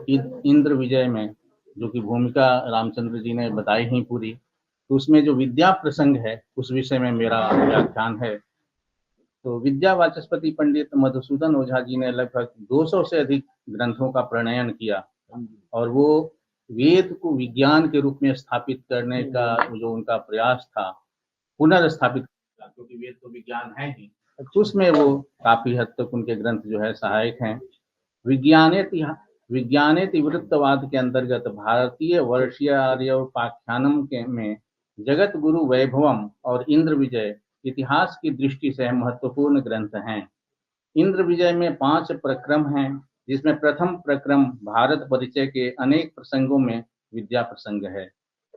इंद्र विजय में जो कि भूमिका रामचंद्र जी ने बताई ही पूरी, तो उसमें जो विद्या प्रसंग है उस विषय में मेरा व्याख्यान है। तो विद्या वाचस्पति पंडित मधुसूदन ओझा जी ने लगभग 200 से अधिक ग्रंथों का प्रणयन किया और वो वेद को विज्ञान के रूप में स्थापित करने का जो उनका प्रयास था, पुनर्स्थापित किया, क्योंकि वेद तो विज्ञान है ही, तो उसमें वो काफी हद तक उनके ग्रंथ जो है सहायक हैं। विज्ञानेति वृत्तवाद के अंतर्गत भारतीय वर्षीय आर्योपाख्यानम के में जगत गुरु वैभवम और इंद्र विजय इतिहास की दृष्टि से महत्वपूर्ण ग्रंथ हैं। इंद्र विजय में 5 प्रक्रम हैं, जिसमें प्रथम प्रक्रम भारत परिचय के अनेक प्रसंगों में विद्या प्रसंग है।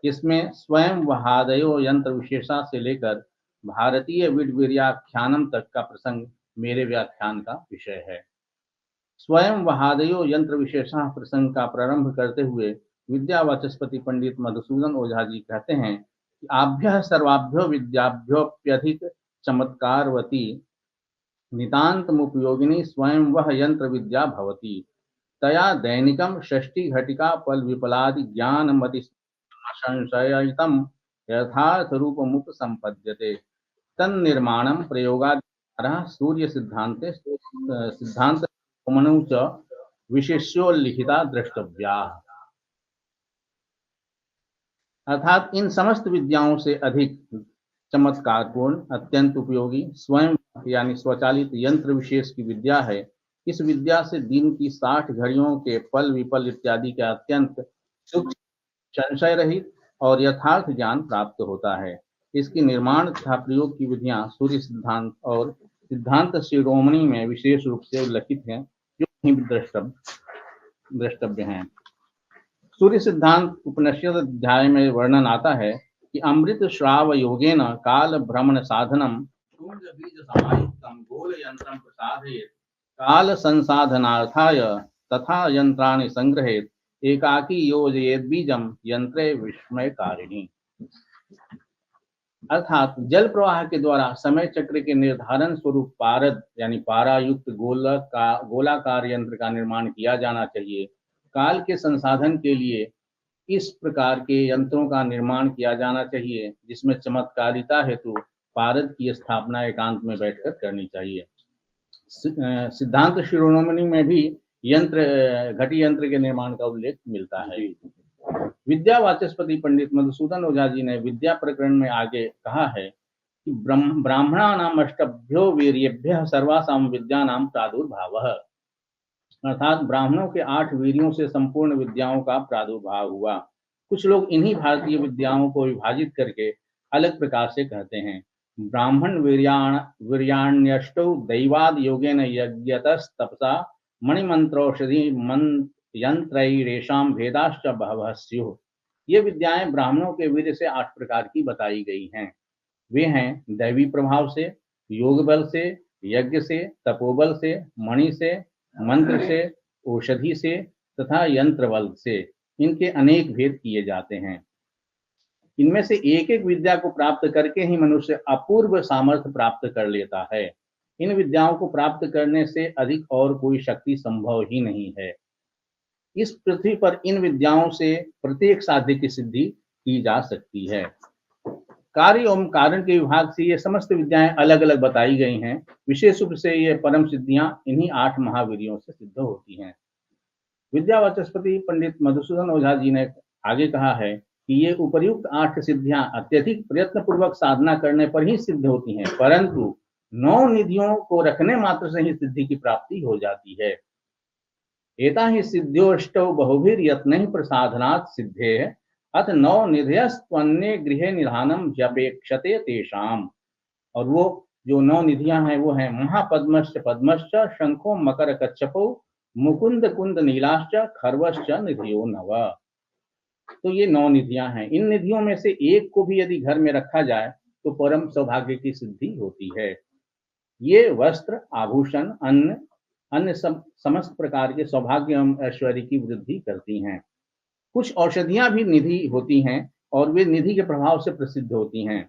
इसमें स्वयं वहादयो यंत्र विशेषा से लेकर भारतीय विडवीर्याख्यानम तक का प्रसंग मेरे व्याख्यान का विषय है। स्वयं वहादयो यंत्र विशेषा प्रसंग का प्रारंभ करते हुए विद्या वाचस्पति पंडित मधुसूदन ओझा जी कहते हैं कि आभ्य सर्वाभ्यो विद्याभ्योप्यधिक चमत्कारवती नितान्तमुपयोगिनी स्वयं वह यंत्र विद्या भवति। तया दैनिकम षष्ठी घटिका पल विपलादि ज्ञान मति संशयितम यथार्थ रूपमुप संपद्यते। तन्निर्माणं प्रयोगाद्वारा सूर्य सिद्धांते सिद्धांत मनु च विशेष्योल्लिखिता द्रष्टव्या। अर्थात इन समस्त विद्याओं से अधिक चमत्कारपूर्ण, अत्यंत उपयोगी स्वयं यानी स्वचालित यंत्र विशेष की विद्या है। इस विद्या से दिन की 60 घड़ियों के पल विपल इत्यादि का अत्यंत सूक्ष्म, संशय रहित और यथार्थ ज्ञान प्राप्त होता है। इसकी निर्माण तथा प्रयोग की विधियां सूर्य सिद्धांत और सिद्धांत शिरोमणि में विशेष रूप से उल्लिखित हैं, जो द्रष्टव्य हैं। सूर्य सिद्धांत उपनिषद अध्याय में वर्णन आता है कि अमृत श्राव योगेन काल भ्रमण साधनम बीज समायुक्तम गोल यंत्रम प्रसादयेत् काल संसाधनार्थाय तथा यंत्राणि संग्रहेत् एकाकी योजयेत् बीजम यंत्रे विस्मयकारिणी। अर्थात जल प्रवाह के द्वारा समय चक्र के निर्धारण स्वरूप पारद यानी पारायुक्त गोलाकार यंत्र का निर्माण किया जाना चाहिए। काल के संसाधन के लिए इस प्रकार के यंत्रों का निर्माण किया जाना चाहिए, जिसमें चमत्कारिता हेतु पारद की स्थापना एकांत में बैठकर करनी चाहिए। सिद्धांत शिरोमणि में भी घटी यंत्र के निर्माण का उल्लेख मिलता है। विद्या वाचस्पति पंडित मधुसूदन ओझा जी ने विद्या प्रकरण में आगे कहा है कि ब्राह्मणानाम अष्टभ्यो वीर्येभ्यः सर्वासाम विद्यानाम प्रादुर्भावः। अर्थात ब्राह्मणों के 8 वीर्यों से संपूर्ण विद्याओं का प्रादुर्भाव हुआ। कुछ लोग इन्हीं भारतीय विद्याओं को विभाजित करके अलग प्रकार से कहते हैं। ब्राह्मण वीर्याण्यष्टौ दैवाद योगेन यज्ञतस्तपसा मणिमंत्रौषधि यंत्रैरेषां भेदाश्च बहवः स्युः। ये विद्याएं ब्राह्मणों के वीर्य से 8 प्रकार की बताई गई हैं। वे हैं दैवी प्रभाव से, योग बल से, यज्ञ से, तपोबल से, मणि से, मंत्र से, औषधि से तथा यंत्र बल से। इनके अनेक भेद किए जाते हैं। इनमें से एक एक विद्या को प्राप्त करके ही मनुष्य अपूर्व सामर्थ्य प्राप्त कर लेता है। इन विद्याओं को प्राप्त करने से अधिक और कोई शक्ति संभव ही नहीं है। इस पृथ्वी पर इन विद्याओं से प्रत्येक साध्य की सिद्धि की जा सकती है। कार्य एवं कारण के विभाग से ये समस्त विद्याएं अलग अलग बताई गई हैं। विशेष रूप से ये परम सिद्धियां इन्हीं 8 महावीरियों से सिद्ध होती हैं। विद्या वाचस्पति पंडित मधुसूदन ओझा जी ने आगे कहा है कि ये उपर्युक्त 8 सिद्धियां अत्यधिक प्रयत्न पूर्वक साधना करने पर ही सिद्ध होती हैं, परंतु 9 निधियों को रखने मात्र से ही सिद्धि की प्राप्ति हो जाती है। एता ही सिद्ध्योष्टौ बहुभिर्यत्नैः प्रसाधनात् सिद्धेः अथ 9 निधयस्त्वन्ये गृहे निधानम जपेक्षते तेषाम। और वो जो 9 निधियां हैं वो हैं महापद्मश्च पद्मश्च शंखो मकर कच्छपो मुकुंद कुंद नीलाश्च खर्वश्च निधियो नव। तो ये 9 निधियां हैं। इन निधियों में से एक को भी यदि घर में रखा जाए तो परम सौभाग्य की सिद्धि होती है। ये वस्त्र, आभूषण, अन्य समस्त प्रकार के सौभाग्य एवं ऐश्वर्य की वृद्धि करती हैं। कुछ औषधियां भी निधि होती हैं और वे निधि के प्रभाव से प्रसिद्ध होती हैं।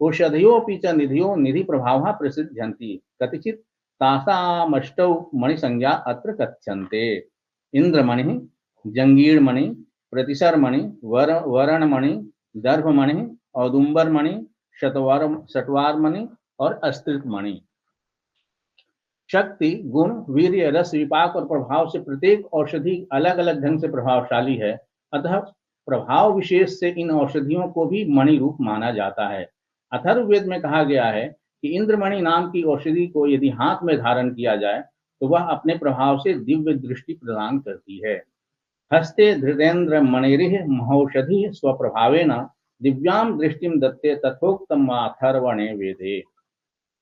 औषधयोऽपि च निधियो निधि प्रभावः प्रसिद्ध्यन्ति कतिचित् तासामष्टौ मणिसंज्ञा अत्र कथ्यन्ते। इंद्रमणि, जंगीर मणि, प्रतिसर मणि, वरण मणि, दर्भ मणि, औदुंबर मणि, शटवार मणि और अस्त्रित मणि। शक्ति, गुण, वीर्य, रस, विपाक और प्रभाव से प्रत्येक औषधि अलग अलग ढंग से प्रभावशाली है, अतः प्रभाव विशेष से इन औषधियों को भी मणि रूप माना जाता है। अथर्ववेद में कहा गया है कि इंद्रमणि नाम की औषधि को यदि हाथ में धारण किया जाए तो वह अपने प्रभाव से दिव्य दृष्टि प्रदान करती है। हस्ते धृतेन्द्र मणिरिः महौषधि स्वप्रभावेन दिव्याम दृष्टिम दत्ते तथोक्तम अथर्वणे वेदे।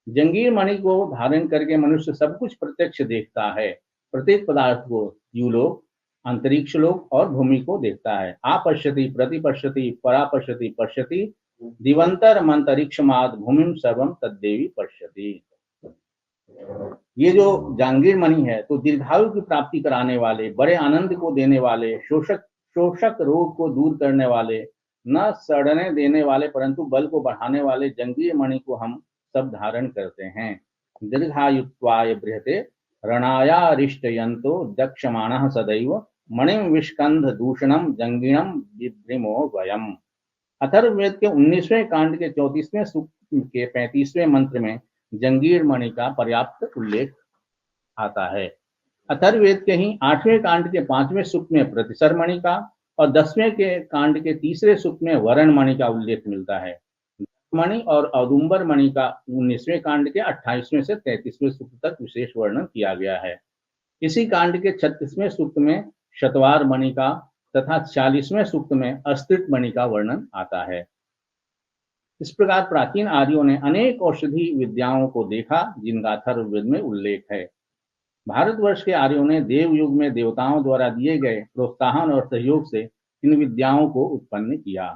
जंगीर मणि को धारण करके मनुष्य सब कुछ प्रत्यक्ष देखता है, प्रत्येक पदार्थ को, युलोक, अंतरिक्ष लोक और भूमि को देखता है। आपश्यति, प्रतिपश्यति, परापश्यति, पश्यति, दिवंतर मंतरिक्षमाद भूमिम सर्वम तद्देवी पश्यति। ये जो जांगीर मणि है तो दीर्घायु की प्राप्ति कराने वाले, बड़े आनंद को देने वाले, शोषक रोग को दूर करने वाले, न सड़ने देने वाले परंतु बल को बढ़ाने वाले जंगीर मणि को हम सब धारण करते हैं। दीर्घायुत्वाय बृहते रणायारिष्टयन्तो दक्षमाणः सदैव मणिम विष्कंध दूषणम जंगीणम बिभ्रिमो वयम। अथर्ववेद के 19वें कांड के 34वें सूक्त के 35वें मंत्र में जंगीर मणि का पर्याप्त उल्लेख आता है। अथर्ववेद के ही 8वें कांड के 5वें सूक्त में प्रतिसर मणि का और 10वें के कांड के 3रे सूक्त में वरण मणि का उल्लेख मिलता है। मणि और औदुंबर मणि का 19वें कांड के 28वें से 33वें सूक्त तक विशेष वर्णन किया गया है। इसी कांड के 36वें सूक्त में शतवार मणि का तथा 40वें सूक्त में अस्त्रित मणि का वर्णन आता है। इस प्रकार प्राचीन आर्यों ने अनेक औषधि विद्याओं को देखा जिनका अथर्ववेद में उल्लेख है। भारतवर्ष के आर्यों ने देव युग में देवताओं द्वारा दिए गए प्रोत्साहन और सहयोग से इन विद्याओं को उत्पन्न किया।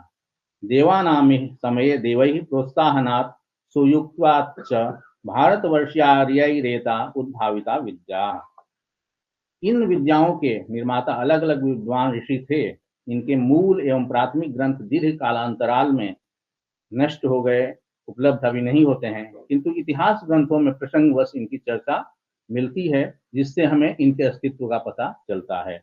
देवानामि समये देवैः प्रोत्साहनात् सुयुक्ताच्च भारतवर्षीयार्यैरेता उद्भाविता विद्या। इन विद्याओं के निर्माता अलग अलग विद्वान ऋषि थे। इनके मूल एवं प्राथमिक ग्रंथ दीर्घ कालांतराल में नष्ट हो गए, उपलब्ध अभी नहीं होते हैं, किंतु इतिहास ग्रंथों में प्रसंगवश इनकी चर्चा मिलती है, जिससे हमें इनके अस्तित्व का पता चलता है।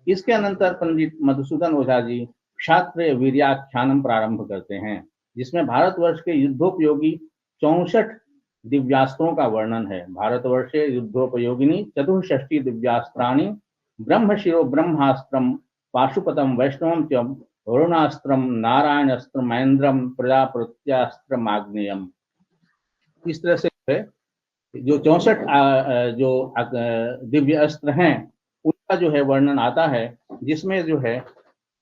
इसके अनंतर पंडित मधुसूदन ओझा जी क्षात्र वीर्याख्यानम प्रारंभ करते हैं, जिसमें भारतवर्ष के युद्धोपयोगी 64 दिव्यास्त्रों का वर्णन है। भारतवर्षे युद्धोपयोगिनी 64 दिव्यास्त्राणि ब्रह्मशिरो ब्रह्मास्त्रम पाशुपतम वैष्णवम च वरुणास्त्रम नारायणास्त्रमेन्द्रम प्रजापत्यास्त्रमाग्नेयम। इस तरह से जो 64 जो दिव्य अस्त्र हैं उनका जो है वर्णन आता है, जिसमें जो है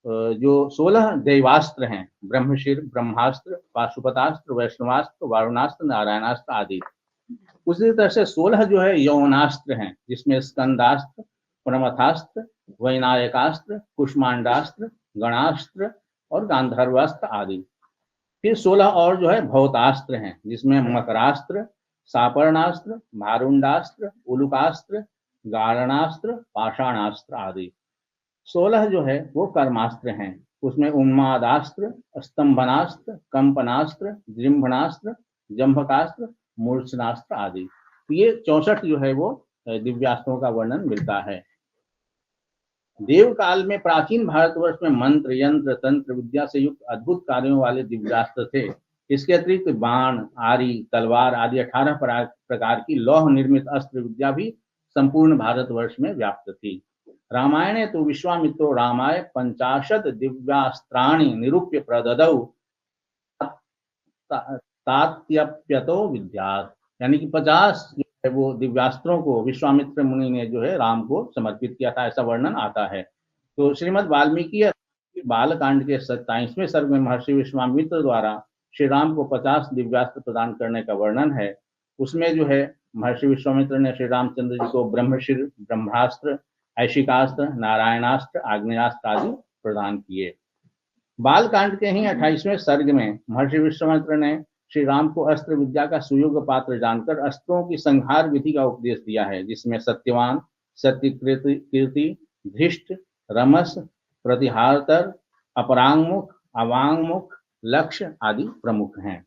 जो 16 दैवास्त्र हैं, ब्रह्मशिर, ब्रह्मास्त्र, पाशुपतास्त्र, वैष्णवास्त्र, वारुणास्त्र, नारायणास्त्र आदि। उसी तरह से 16 जो है यौवनास्त्र हैं, जिसमें स्कंदास्त्र, प्रमथास्त्र, वैनायकास्त्र, कुष्मांडास्त्र, गणास्त्र और गांधर्वास्त्र आदि। फिर 16 और जो है भौतास्त्र हैं, जिसमें मकरास्त्र, सापर्णास्त्र, मारुंडास्त्र, उलुकास्त्र, गारणास्त्र, पाषाणास्त्र आदि। 16 जो है वो कर्मास्त्र हैं, उसमें उन्मादास्त्र, स्तंभनास्त्र, कंपनास्त्र, जृंभणास्त्र, जंभकास्त्र, मूर्छनास्त्र आदि। ये 64 जो है वो दिव्यास्त्रों का वर्णन मिलता है। देव काल में प्राचीन भारतवर्ष में मंत्र, यंत्र, तंत्र विद्या से युक्त अद्भुत कार्यों वाले दिव्यास्त्र थे। इसके अतिरिक्त बाण, आरी, तलवार आदि 18 प्रकार की लौह निर्मित अस्त्र विद्या भी संपूर्ण भारतवर्ष में व्याप्त थी। रामायणे तो विश्वामित्रो रामाय 50 दिव्यास्त्राणि निरूप्य प्रददौ तात्यप्यतो विद्यात्। यानी कि 50 जो है वो दिव्यास्त्रों को विश्वामित्र मुनि ने जो है राम को समर्पित किया था, ऐसा वर्णन आता है। तो श्रीमद् वाल्मीकि बालकांड के 27वें सर्ग में महर्षि विश्वामित्र द्वारा श्री राम को 50 दिव्यास्त्र प्रदान करने का वर्णन है। उसमें जो है महर्षि विश्वामित्र ने श्री रामचंद्र जी को ब्रह्मशिर, ब्रह्मास्त्र, ऐशिकास्त्र, नारायणास्त्र, आग्नेयास्त्र आदि प्रदान किए। बालकांड के ही 28वें सर्ग में महर्षि विश्वामित्र ने श्री राम को अस्त्र विद्या का सुयोग्य पात्र जानकर अस्त्रों की संहार विधि का उपदेश दिया है, जिसमें सत्यवान, सत्यकीर्ति, धृष्ट, रमस, प्रतिहारतर, अपरांगमुख, अवांगमुख, लक्ष्य आदि प्रमुख हैं।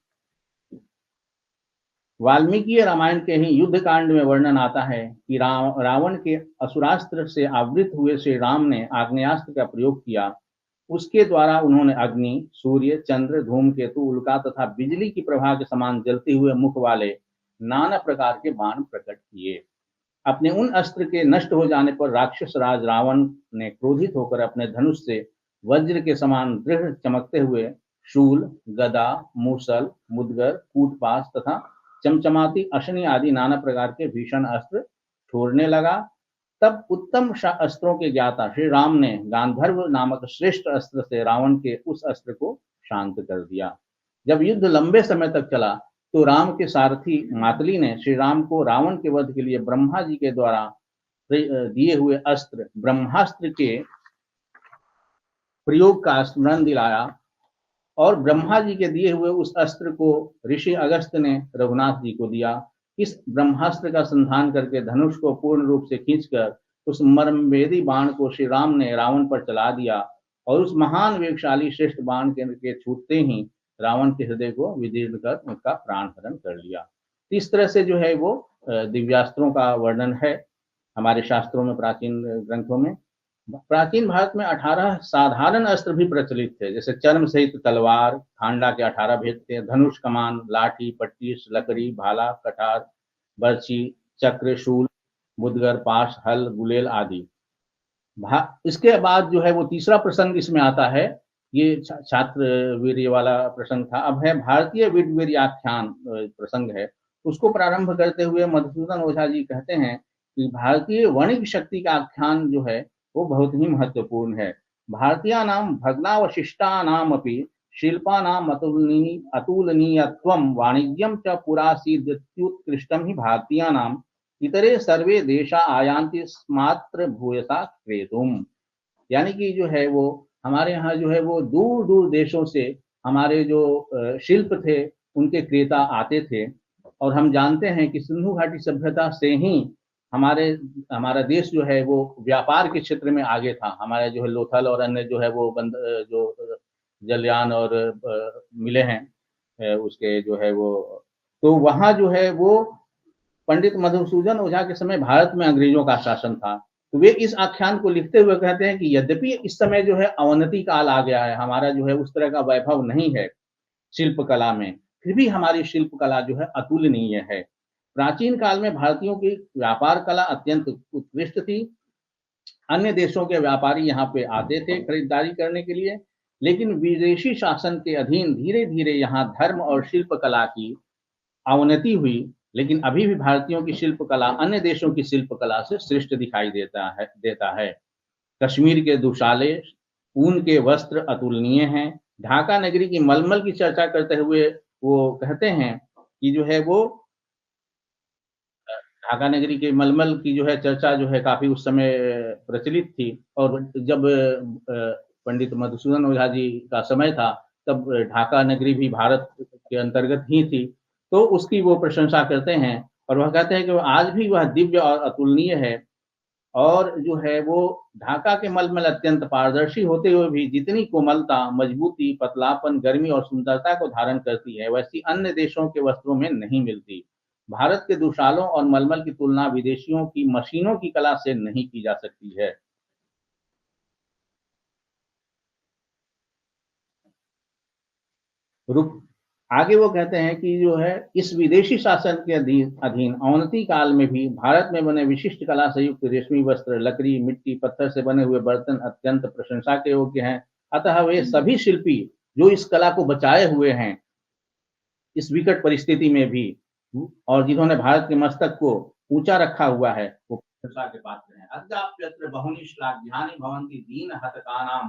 वाल्मीकि रामायण के ही युद्ध कांड में वर्णन आता है कि रावण के असुरास्त्र से आवृत हुए श्री राम ने आग्नेयास्त्र का प्रयोग किया। उसके द्वारा उन्होंने अग्नि, सूर्य, चंद्र, धूमकेतु, उल्का तथा बिजली की प्रभा के समान जलते हुए मुख वाले नाना प्रकार के बाण प्रकट किए। अपने उन अस्त्र के नष्ट हो जाने पर राक्षस राज रावण ने क्रोधित होकर अपने धनुष से वज्र के समान दृढ़ चमकते हुए शूल, गदा, मूसल, मुदगर, कूटपास तथा चमचमाती अशनि आदि नाना प्रकार के भीषण अस्त्र छोड़ने लगा। तब उत्तम अस्त्रों के ज्ञाता श्री राम ने गांधर्व नामक श्रेष्ठ अस्त्र से रावण के उस अस्त्र को शांत कर दिया। जब युद्ध लंबे समय तक चला तो राम के सारथी मातली ने श्री राम को रावण के वध के लिए ब्रह्मा जी के द्वारा दिए हुए अस्त्र ब्रह्मास्त्र के प्रयोग का स्मरण दिलाया और ब्रह्मा जी के दिए हुए उस अस्त्र को ऋषि अगस्त ने रघुनाथ जी को दिया। इस ब्रह्मास्त्र का संधान करके धनुष को पूर्ण रूप से खींचकर उस मर्मवेदी बाण को श्री राम ने रावण पर चला दिया और उस महान वेगशाली श्रेष्ठ बाण के छूटते ही रावण के हृदय को विदीर्ण कर उसका प्राण हरण कर लिया। इस तरह से जो है वो दिव्यास्त्रों का वर्णन है हमारे शास्त्रों में, प्राचीन ग्रंथों में। प्राचीन भारत में 18 साधारण अस्त्र भी प्रचलित थे, जैसे चर्म सहित तलवार, खांडा के 18 भेद थे, धनुष, कमान, लाठी, पट्टीस, लकड़ी, भाला, कटार, बर्छी, चक्र, शूल, मुदगर, पाश, हल, गुलेल आदि। इसके बाद जो है वो तीसरा प्रसंग इसमें आता है, ये छात्र वीर्य वाला प्रसंग था। अब है भारतीय वीर्याख्यान प्रसंग है। उसको प्रारंभ करते हुए मधुसूदन ओझा जी कहते हैं कि भारतीय वणिक शक्ति का आख्यान जो है वो बहुत ही महत्वपूर्ण है। भारतीयानां भग्नावशिष्टानामपि शिल्पानाम् अतुलनीयत्वं वाणिज्यं च पुरासीदित्युत्कृष्टं हि भारतीयानाम् इतरे सर्वे देशा आयान्ति स्मात्र भूयसा क्रेतुम। यानी कि जो है वो हमारे यहाँ जो है वो दूर दूर देशों से हमारे जो शिल्प थे उनके क्रेता आते थे और हम जानते हैं कि सिंधु घाटी सभ्यता से ही हमारा देश जो है वो व्यापार के क्षेत्र में आगे था। हमारे जो है लोथल और अन्य जो है वो जो जलयान और मिले हैं उसके जो है वो, तो वहाँ जो है वो पंडित मधुसूदन ओझा के समय भारत में अंग्रेजों का शासन था। तो वे इस आख्यान को लिखते हुए कहते हैं कि यद्यपि इस समय जो है अवनति काल आ गया है, हमारा जो है उस तरह का वैभव नहीं है शिल्प कला में, फिर भी हमारी शिल्प कला जो है अतुलनीय है। प्राचीन काल में भारतीयों की व्यापार कला अत्यंत उत्कृष्ट थी। अन्य देशों के व्यापारी यहाँ पे आते थे खरीदारी करने के लिए, लेकिन विदेशी शासन के अधीन धीरे धीरे यहाँ धर्म और शिल्प कला की अवनति हुई। लेकिन अभी भी भारतीयों की शिल्प कला अन्य देशों की शिल्प कला से श्रेष्ठ दिखाई देता है। कश्मीर के दुशाले, ऊन के वस्त्र अतुलनीय हैं। ढाका नगरी की मलमल की चर्चा करते हुए वो कहते हैं कि जो है वो ढाका नगरी के मलमल की जो है चर्चा जो है काफी उस समय प्रचलित थी और जब पंडित मधुसूदन ओझा जी का समय था तब ढाका नगरी भी भारत के अंतर्गत ही थी। तो उसकी वो प्रशंसा करते हैं और वह कहते हैं कि आज भी वह दिव्य और अतुलनीय है और जो है वो ढाका के मलमल अत्यंत पारदर्शी होते हुए भी जितनी कोमलता, मजबूती, पतलापन, गर्मी और सुंदरता को धारण करती है वैसी अन्य देशों के वस्त्रों में नहीं मिलती। भारत के दुशालों और मलमल की तुलना विदेशियों की मशीनों की कला से नहीं की जा सकती है। रुक आगे वो कहते हैं कि जो है इस विदेशी शासन के अधीन अवनति काल में भी भारत में बने विशिष्ट कला से युक्त रेशमी वस्त्र, लकड़ी, मिट्टी, पत्थर से बने हुए बर्तन अत्यंत प्रशंसा के योग्य हैं। अतः वे सभी शिल्पी जो इस कला को बचाए हुए हैं इस विकट परिस्थिति में भी और जिन्होंने भारत के मस्तक को ऊंचा रखा हुआ है वो प्रशंसा के पात्र हैं। अद्याप्यत्र बहुनि श्लाघ्यानि भवन्ति दीन हतकानां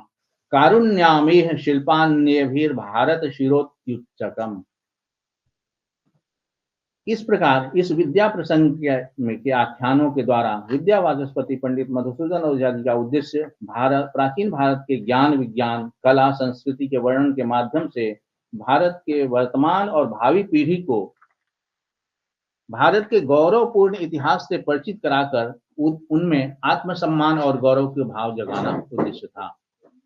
कारुण्यामेह शिल्पान्यभिर्भारत शिरोत्युच्चकम्। इस प्रकार इस विद्या प्रसंग के आख्यानों के द्वारा विद्या वाचस्पति पंडित मधुसूदन ओझा जी का उद्देश्य प्राचीन भारत के ज्ञान, विज्ञान, कला, संस्कृति के वर्णन के माध्यम से भारत के वर्तमान और भावी पीढ़ी को भारत के गौरवपूर्ण इतिहास से परिचित कराकर उनमें आत्मसम्मान और गौरव के भाव जगाना उद्देश्य था।